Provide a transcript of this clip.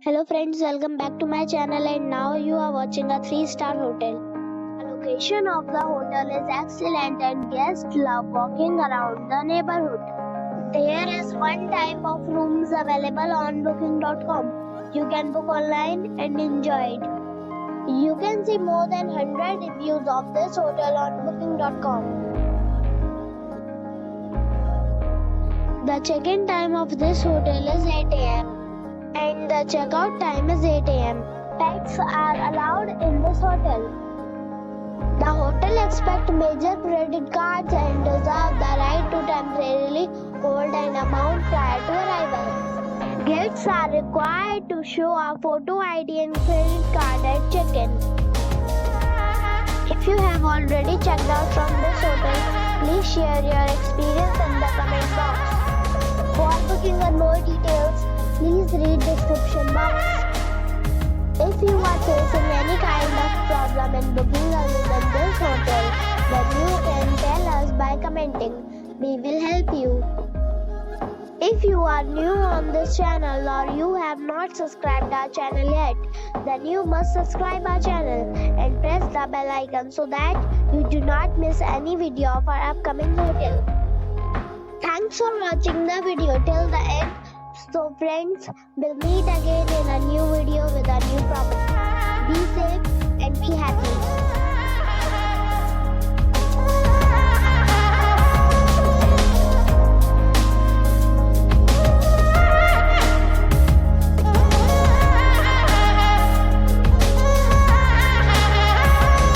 Hello friends, welcome back to my channel and now you are watching a 3-star hotel. The location of the hotel is excellent and guests love walking around the neighborhood. There is one type of rooms available on booking.com. You can book online and enjoy it. You can see more than 100 reviews of this hotel on booking.com. The check-in time of this hotel is 8 a.m. and the checkout time is 8 a.m. Pets are allowed in this hotel. The hotel accepts major credit cards and reserves the right to temporarily hold an amount prior to arrival. Guests are required to show a photo ID and credit card at check-in. If you have already checked out from this hotel, please share your experience in the comment box. For booking or more details, please read description box. If you are facing any kind of problem in booking a room in this hotel, then you can tell us by commenting. We will help you. If you are new on this channel or you have not subscribed our channel yet, then you must subscribe our channel and press the bell icon so that you do not miss any video of our upcoming hotel. Thanks for watching the video till the end. So friends, we'll meet again in a new video with a new property. Be safe and be happy.